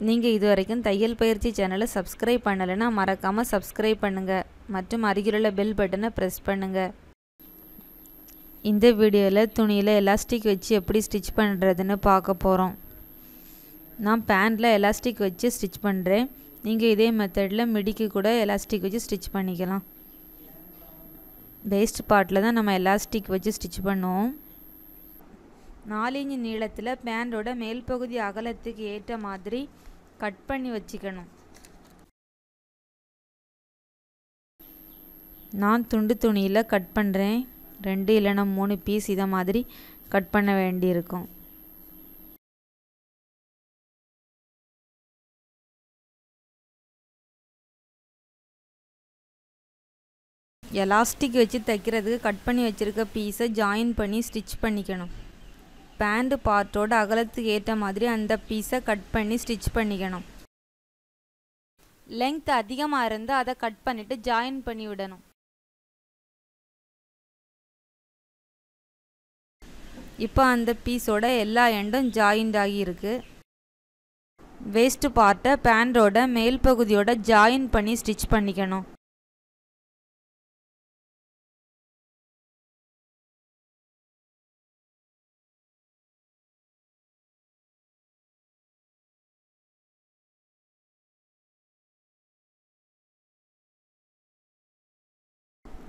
நீங்கள் இதுவரைக்கும் தையல் பயிற்சி சேனலை சப்ஸ்கிரைப் பண்ணலைன்னா மறக்காமல் சப்ஸ்கிரைப் பண்ணுங்கள் மற்றும் அருகிலுள்ள பெல் பட்டனை ப்ரெஸ் பண்ணுங்கள். இந்த வீடியோவில் துணியில் எலாஸ்டிக் வச்சு எப்படி ஸ்டிச் பண்ணுறதுன்னு பார்க்க போகிறோம். நான் பேண்டில் எலாஸ்டிக் வச்சு ஸ்டிச் பண்ணுறேன். நீங்கள் இதே மெத்தடில் மிடிக்கு கூட எலாஸ்டிக் வச்சு ஸ்டிச் பண்ணிக்கலாம். வேஸ்ட் பார்ட்டில் தான் நம்ம எலாஸ்டிக் வச்சு ஸ்டிச் பண்ணுவோம். 4 இன்ச் நீளத்தில் பேண்டோட மேல் பகுதி அகலத்துக்கு ஏற்ற மாதிரி கட் பண்ணி வச்சுக்கணும். நான் துண்டு துணியில் கட் பண்ணுறேன். 2 இல்லைன்னா 3 பீஸ் இதை மாதிரி கட் பண்ண வேண்டியிருக்கும். எலாஸ்டிக் வச்சு தைக்கிறதுக்கு கட் பண்ணி வச்சுருக்க பீஸை ஜாயின் பண்ணி ஸ்டிச் பண்ணிக்கணும். பேண்ட் பார்ட்டோட அகலத்துக்கு ஏற்ற மாதிரி அந்த பீஸை கட் பண்ணி ஸ்டிச் பண்ணிக்கணும். லெங்த் அதிகமாக இருந்தால் அதை கட் பண்ணிவிட்டு ஜாயின் பண்ணி விடணும். இப்போ அந்த பீஸோட எல்லா எண்டும் ஜாயிண்ட் ஆகியிருக்கு. வேஸ்ட் பார்ட்டை பேண்டோட மேல் பகுதியோட ஜாயின் பண்ணி ஸ்டிச் பண்ணிக்கணும்.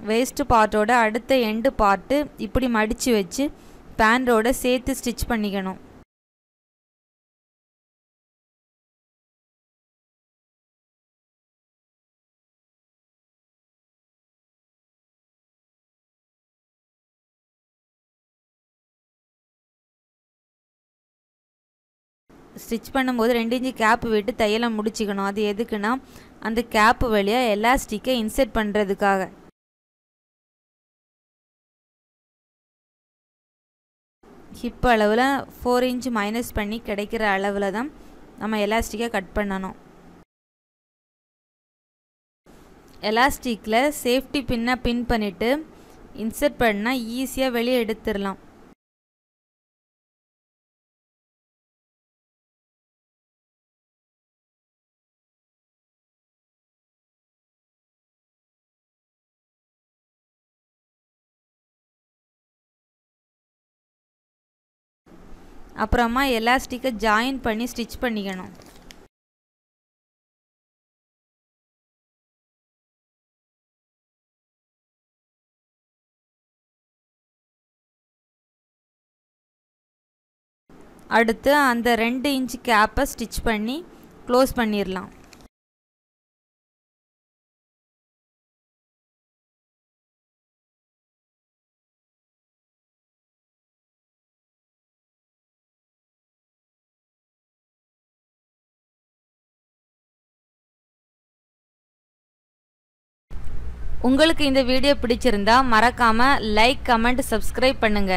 வேஸ்ட் பார்ட்டோட அடுத்த எண்டு பார்ட்டு இப்படி மடித்து வச்சு பேண்டோட சேர்த்து ஸ்டிச் பண்ணிக்கணும். ஸ்டிச் பண்ணும்போது 2 இன்ச்சு கேப் விட்டு தையலை முடிச்சுக்கணும். அது எதுக்குன்னா அந்த கேப்பு வழியாக எலாஸ்டிக்கை இன்செர்ட் பண்ணுறதுக்காக. ஹிப் அளவில் 4 இன்ச் மைனஸ் பண்ணி கிடைக்கிற அளவில் தான் நம்ம எலாஸ்டிக்கை கட் பண்ணணும். எலாஸ்டிக்கில் சேஃப்டி பின்னை பின் பண்ணிவிட்டு இன்செர்ட் பண்ணால் ஈஸியாக வெளியே எடுத்துடலாம். அப்புறமா எலாஸ்டிக்கை ஜாயின் பண்ணி ஸ்டிச் பண்ணிக்கணும். அடுத்து அந்த 2 இன்ச் கேப்பை ஸ்டிச் பண்ணி க்ளோஸ் பண்ணிடலாம். உங்களுக்கு இந்த வீடியோ பிடிச்சிருந்தா மறக்காம லைக், கமெண்ட், சப்ஸ்கிரைப் பண்ணுங்க.